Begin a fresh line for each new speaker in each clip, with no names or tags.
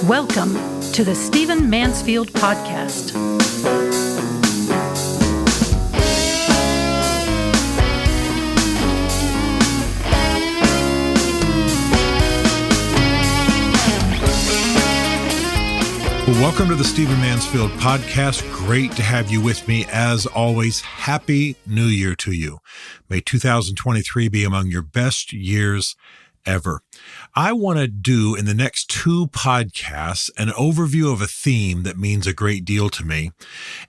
Welcome to the Stephen Mansfield Podcast.
Welcome to the Stephen Mansfield Podcast. Great to have you with me. As always, Happy New Year to you. May 2023 be among your best years ever. I want to do in the next two podcasts an overview of a theme that means a great deal to me.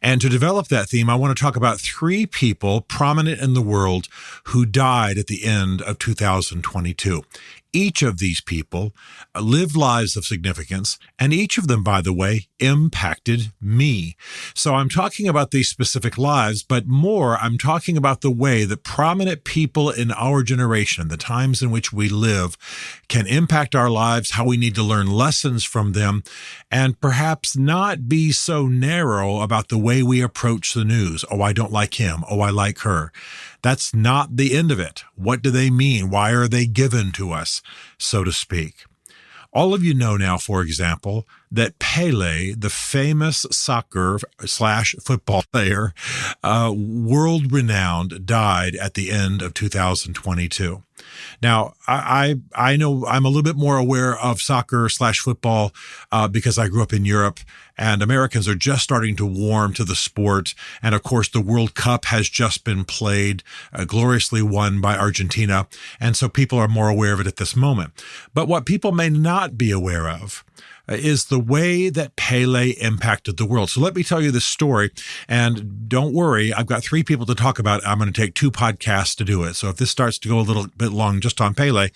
And to develop that theme, I want to talk about three people prominent in the world who died at the end of 2022. Each of these people lived lives of significance, and each of them, by the way, impacted me. So I'm talking about these specific lives, but more, I'm talking about the way that prominent people in our generation, the times in which we live, can impact our lives, how we need to learn lessons from them, and perhaps not be so narrow about the way we approach the news. Oh, I don't like him. Oh, I like her. That's not the end of it. What do they mean? Why are they given to us, so to speak? All of you know now, for example, that Pelé, the famous soccer/football player, world-renowned, died at the end of 2022. Now, I know I'm a little bit more aware of soccer/football because I grew up in Europe, and Americans are just starting to warm to the sport. And of course, the World Cup has just been played, gloriously won by Argentina. And so people are more aware of it at this moment. But what people may not be aware of is the way that Pelé impacted the world. So let me tell you this story, and don't worry, I've got three people to talk about it. I'm going to take two podcasts to do it. So if this starts to go a little bit long just on Pelé,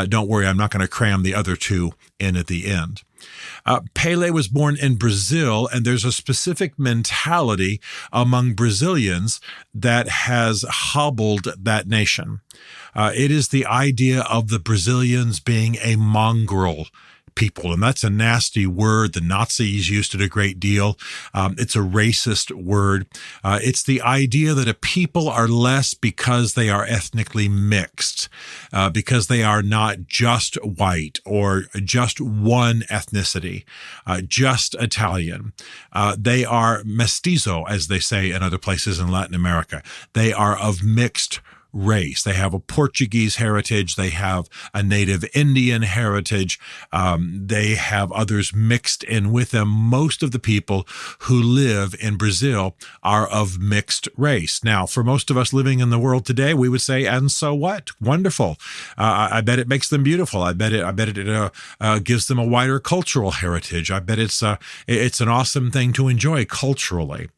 don't worry, I'm not going to cram the other two in at the end. Pelé was born in Brazil, and there's a specific mentality among Brazilians that has hobbled that nation. It is the idea of the Brazilians being a mongrel people, and that's a nasty word. The Nazis used it a great deal. It's a racist word. It's the idea that a people are less because they are ethnically mixed, because they are not just white or just one ethnicity, just Italian. They are mestizo, as they say in other places in Latin America. They are of mixed race. They have a Portuguese heritage. They have a native Indian heritage. They have others mixed in with them. Most of the people who live in Brazil are of mixed race. Now, for most of us living in the world today, we would say, and so what? Wonderful. I bet it makes them beautiful. I bet it gives them a wider cultural heritage. I bet it's an awesome thing to enjoy culturally.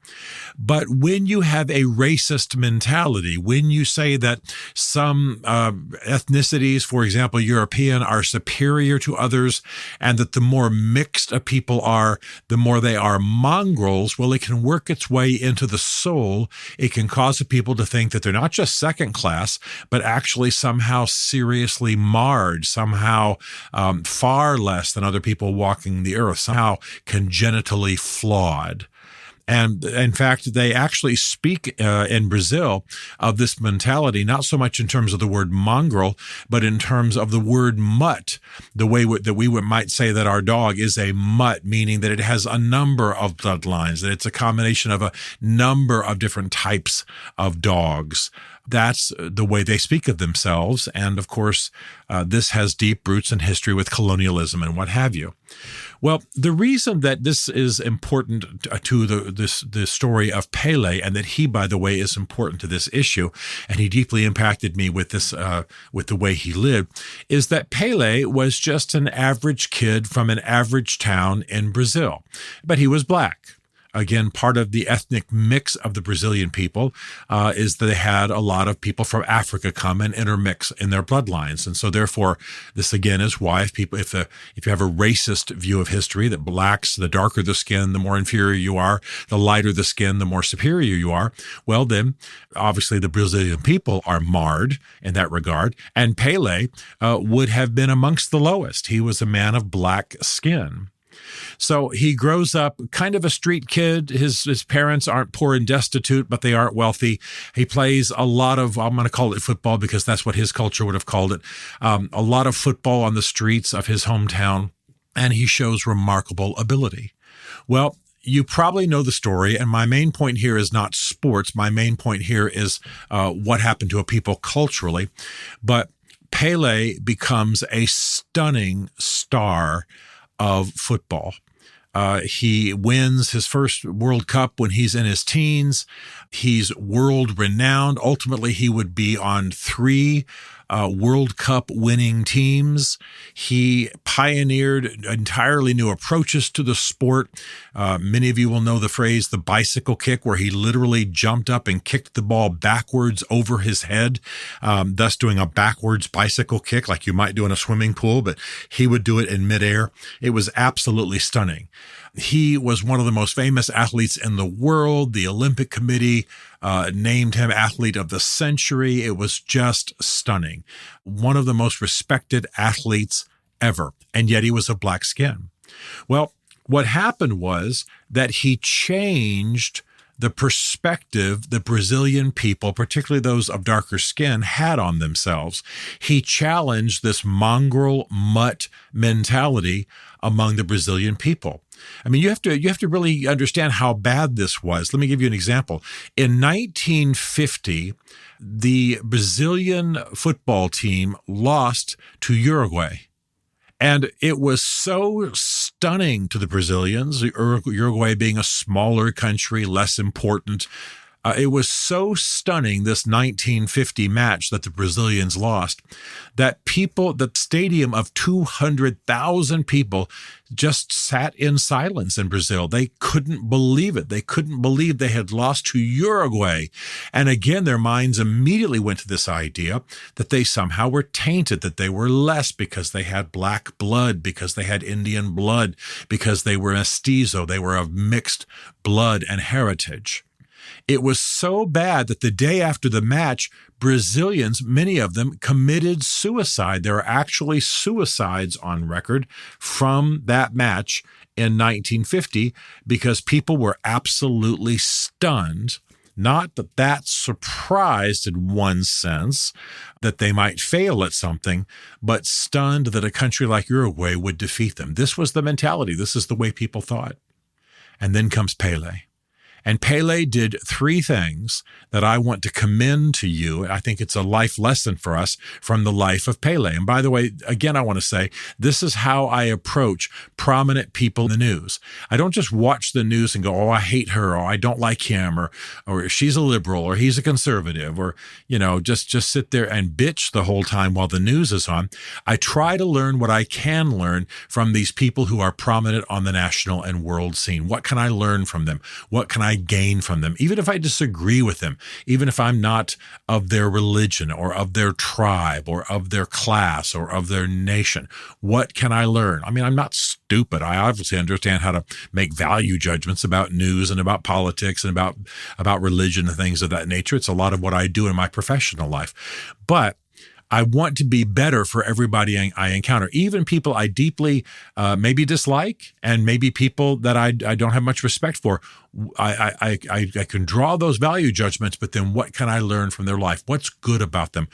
But when you have a racist mentality, when you say that some ethnicities, for example, European, are superior to others, and that the more mixed a people are, the more they are mongrels, well, it can work its way into the soul. It can cause the people to think that they're not just second class, but actually somehow seriously marred, somehow far less than other people walking the earth, somehow congenitally flawed. And in fact, they actually speak in Brazil of this mentality, not so much in terms of the word mongrel, but in terms of the word mutt, the way that we might say that our dog is a mutt, meaning that it has a number of bloodlines, that it's a combination of a number of different types of dogs. That's the way they speak of themselves. And of course, this has deep roots in history with colonialism and what have you. Well, the reason that this is important to the story of Pelé, and that he, by the way, is important to this issue, and he deeply impacted me with this, with the way he lived, is that Pelé was just an average kid from an average town in Brazil, but he was black. Again, part of the ethnic mix of the Brazilian people is that they had a lot of people from Africa come and intermix in their bloodlines. And so therefore, this again is why if you have a racist view of history, that blacks, the darker the skin, the more inferior you are, the lighter the skin, the more superior you are, well then, obviously the Brazilian people are marred in that regard. And Pelé would have been amongst the lowest. He was a man of black skin. So he grows up kind of a street kid. His parents aren't poor and destitute, but they aren't wealthy. He plays a lot of, I'm going to call it football because that's what his culture would have called it, a lot of football on the streets of his hometown. and he shows remarkable ability. Well, you probably know the story, and my main point here is not sports. My main point here is what happened to a people culturally. But Pelé becomes a stunning star of football. He wins his first World Cup when he's in his teens. He's world renowned. Ultimately, he would be on 3 World Cup winning teams. He pioneered entirely new approaches to the sport. Many of you will know the phrase, the bicycle kick, where he literally jumped up and kicked the ball backwards over his head, thus doing a backwards bicycle kick like you might do in a swimming pool, but he would do it in midair. It was absolutely stunning. He was one of the most famous athletes in the world. The Olympic Committee named him Athlete of the Century. It was just stunning. One of the most respected athletes ever. And yet he was of black skin. Well, what happened was that he changed the perspective the Brazilian people, particularly those of darker skin, had on themselves. He challenged this mongrel mutt mentality among the Brazilian people. I mean, you have to really understand how bad this was. Let me give you an example. In 1950, the Brazilian football team lost to Uruguay. And it was so stunning to the Brazilians, Uruguay being a smaller country, less important. It was so stunning, this 1950 match that the Brazilians lost, that the stadium of 200,000 people just sat in silence in Brazil. They couldn't believe it. They couldn't believe they had lost to Uruguay. And again, their minds immediately went to this idea that they somehow were tainted, that they were less because they had black blood, because they had Indian blood, because they were mestizo, they were of mixed blood and heritage. It was so bad that the day after the match, Brazilians, many of them, committed suicide. There are actually suicides on record from that match in 1950 because people were absolutely stunned. Not that surprised in one sense that they might fail at something, but stunned that a country like Uruguay would defeat them. This was the mentality. This is the way people thought. And then comes Pelé. And Pelé did 3 things that I want to commend to you. I think it's a life lesson for us from the life of Pelé. And by the way, again, I want to say, this is how I approach prominent people in the news. I don't just watch the news and go, oh, I hate her, or I don't like him, or she's a liberal, or he's a conservative, or, just sit there and bitch the whole time while the news is on. I try to learn what I can learn from these people who are prominent on the national and world scene. What can I learn from them? What can I gain from them, even if I disagree with them, even if I'm not of their religion or of their tribe or of their class or of their nation? What can I learn? I mean, I'm not stupid. I obviously understand how to make value judgments about news and about politics and about religion and things of that nature. It's a lot of what I do in my professional life. But I want to be better for everybody I encounter, even people I deeply maybe dislike, and maybe people that I don't have much respect for. I can draw those value judgments, but then what can I learn from their life? What's good about them?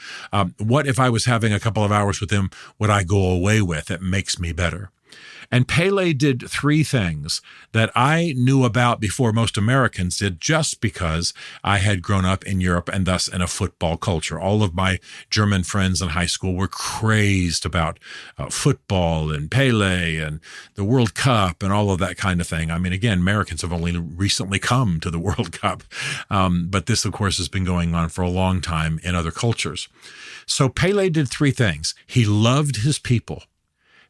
What if I was having a couple of hours with them, would I go away with that makes me better? And Pelé did 3 things that I knew about before most Americans did, just because I had grown up in Europe and thus in a football culture. All of my German friends in high school were crazed about football and Pelé and the World Cup and all of that kind of thing. I mean, again, Americans have only recently come to the World Cup, but this, of course, has been going on for a long time in other cultures. So Pelé did 3 things. He loved his people.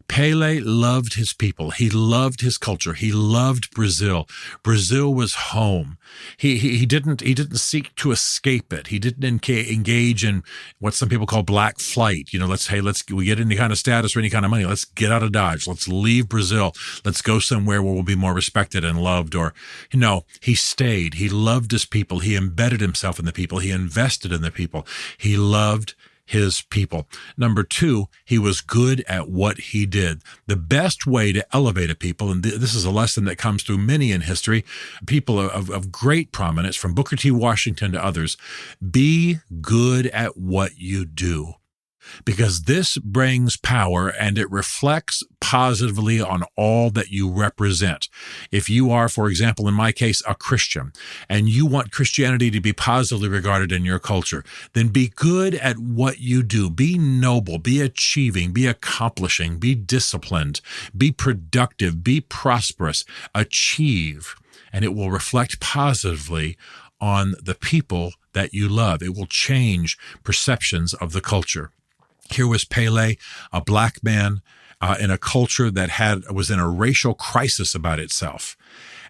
Pelé loved his people. He loved his culture. He loved Brazil. Brazil was home. He didn't seek to escape it. He didn't engage in what some people call black flight. We get any kind of status or any kind of money. Let's get out of Dodge. Let's leave Brazil. Let's go somewhere where we'll be more respected and loved. Or, he stayed. He loved his people. He embedded himself in the people. He invested in the people. He loved his people. Number 2, he was good at what he did. The best way to elevate a people, and this is a lesson that comes through many in history, people of great prominence, from Booker T. Washington to others, be good at what you do. because this brings power and it reflects positively on all that you represent. If you are, for example, in my case, a Christian, and you want Christianity to be positively regarded in your culture, then be good at what you do. Be noble, be achieving, be accomplishing, be disciplined, be productive, be prosperous, achieve, and it will reflect positively on the people that you love. It will change perceptions of the culture. Here was Pelé, a black man in a culture that was in a racial crisis about itself.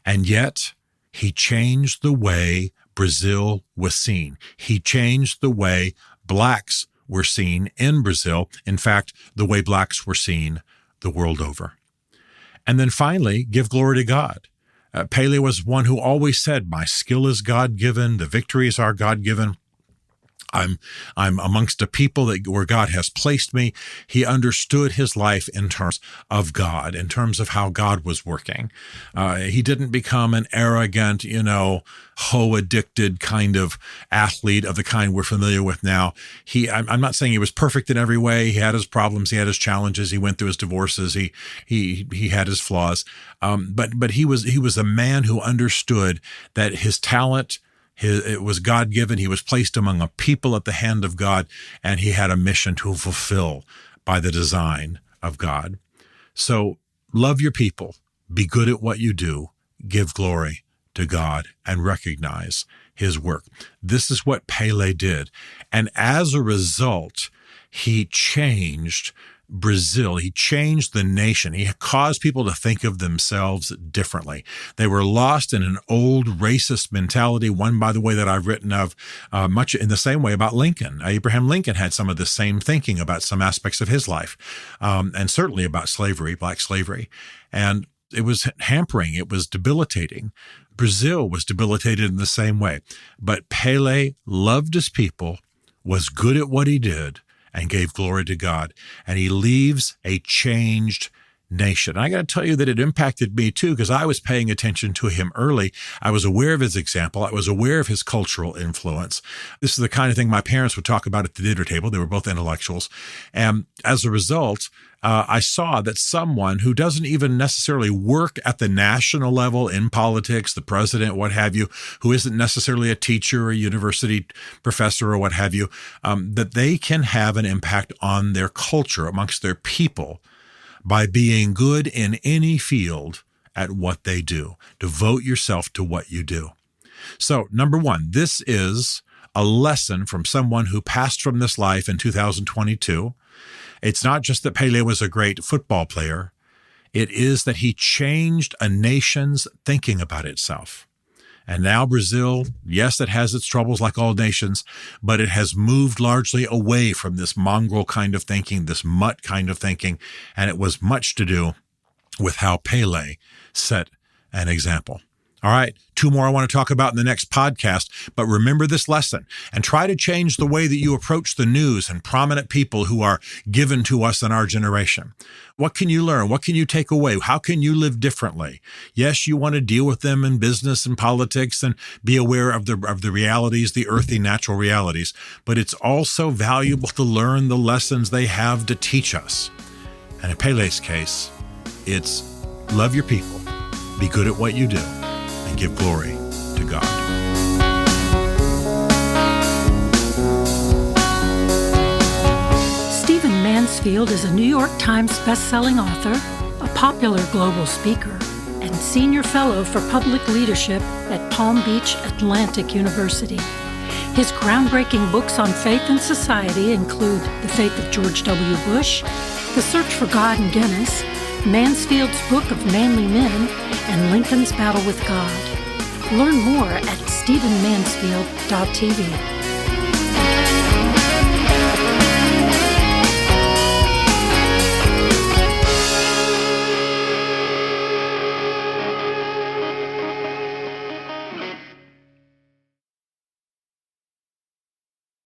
And yet he changed the way Brazil was seen. He changed the way blacks were seen in Brazil. In fact, the way blacks were seen the world over. And then finally, give glory to God. Pelé was one who always said, my skill is God-given, the victories are God-given. I'm amongst a people where God has placed me. He understood his life in terms of God, in terms of how God was working. He didn't become an arrogant, hoe-addicted kind of athlete of the kind we're familiar with now. I'm not saying he was perfect in every way. He had his problems. He had his challenges. He went through his divorces. He had his flaws. But he was a man who understood that his talent, it was God-given. He was placed among a people at the hand of God, and he had a mission to fulfill by the design of God. So love your people, be good at what you do, give glory to God, and recognize his work. This is what Pelé did. And as a result, he changed Brazil. He changed the nation. He caused people to think of themselves differently. They were lost in an old racist mentality, one, by the way, that I've written of much in the same way about Lincoln. Abraham Lincoln had some of the same thinking about some aspects of his life, and certainly about slavery, black slavery. And it was hampering. It was debilitating. Brazil was debilitated in the same way. But Pelé loved his people, was good at what he did, and gave glory to God. And he leaves a changed nation. And I got to tell you that it impacted me too, because I was paying attention to him early. I was aware of his example. I was aware of his cultural influence. This is the kind of thing my parents would talk about at the dinner table. They were both intellectuals. And as a result, I saw that someone who doesn't even necessarily work at the national level in politics, the president, what have you, who isn't necessarily a teacher or a university professor or what have you, that they can have an impact on their culture amongst their people by being good in any field at what they do. Devote yourself to what you do. So, number one, this is a lesson from someone who passed from this life in 2022. It's not just that Pelé was a great football player. It is that he changed a nation's thinking about itself. And now Brazil, yes, it has its troubles like all nations, but it has moved largely away from this mongrel kind of thinking, this mutt kind of thinking, and it was much to do with how Pelé set an example. All right, 2 more I want to talk about in the next podcast, but remember this lesson and try to change the way that you approach the news and prominent people who are given to us in our generation. What can you learn? What can you take away? How can you live differently? Yes, you want to deal with them in business and politics and be aware of the realities, the earthy, natural realities, but it's also valuable to learn the lessons they have to teach us. And in Pelé's case, it's love your people, be good at what you do, and give glory to God.
Stephen Mansfield is a New York Times bestselling author, a popular global speaker, and senior fellow for public leadership at Palm Beach Atlantic University. His groundbreaking books on faith and society include The Faith of George W. Bush, The Search for God in Guinness, Mansfield's Book of Manly Men, and Lincoln's Battle with God. Learn more at stephenmansfield.tv.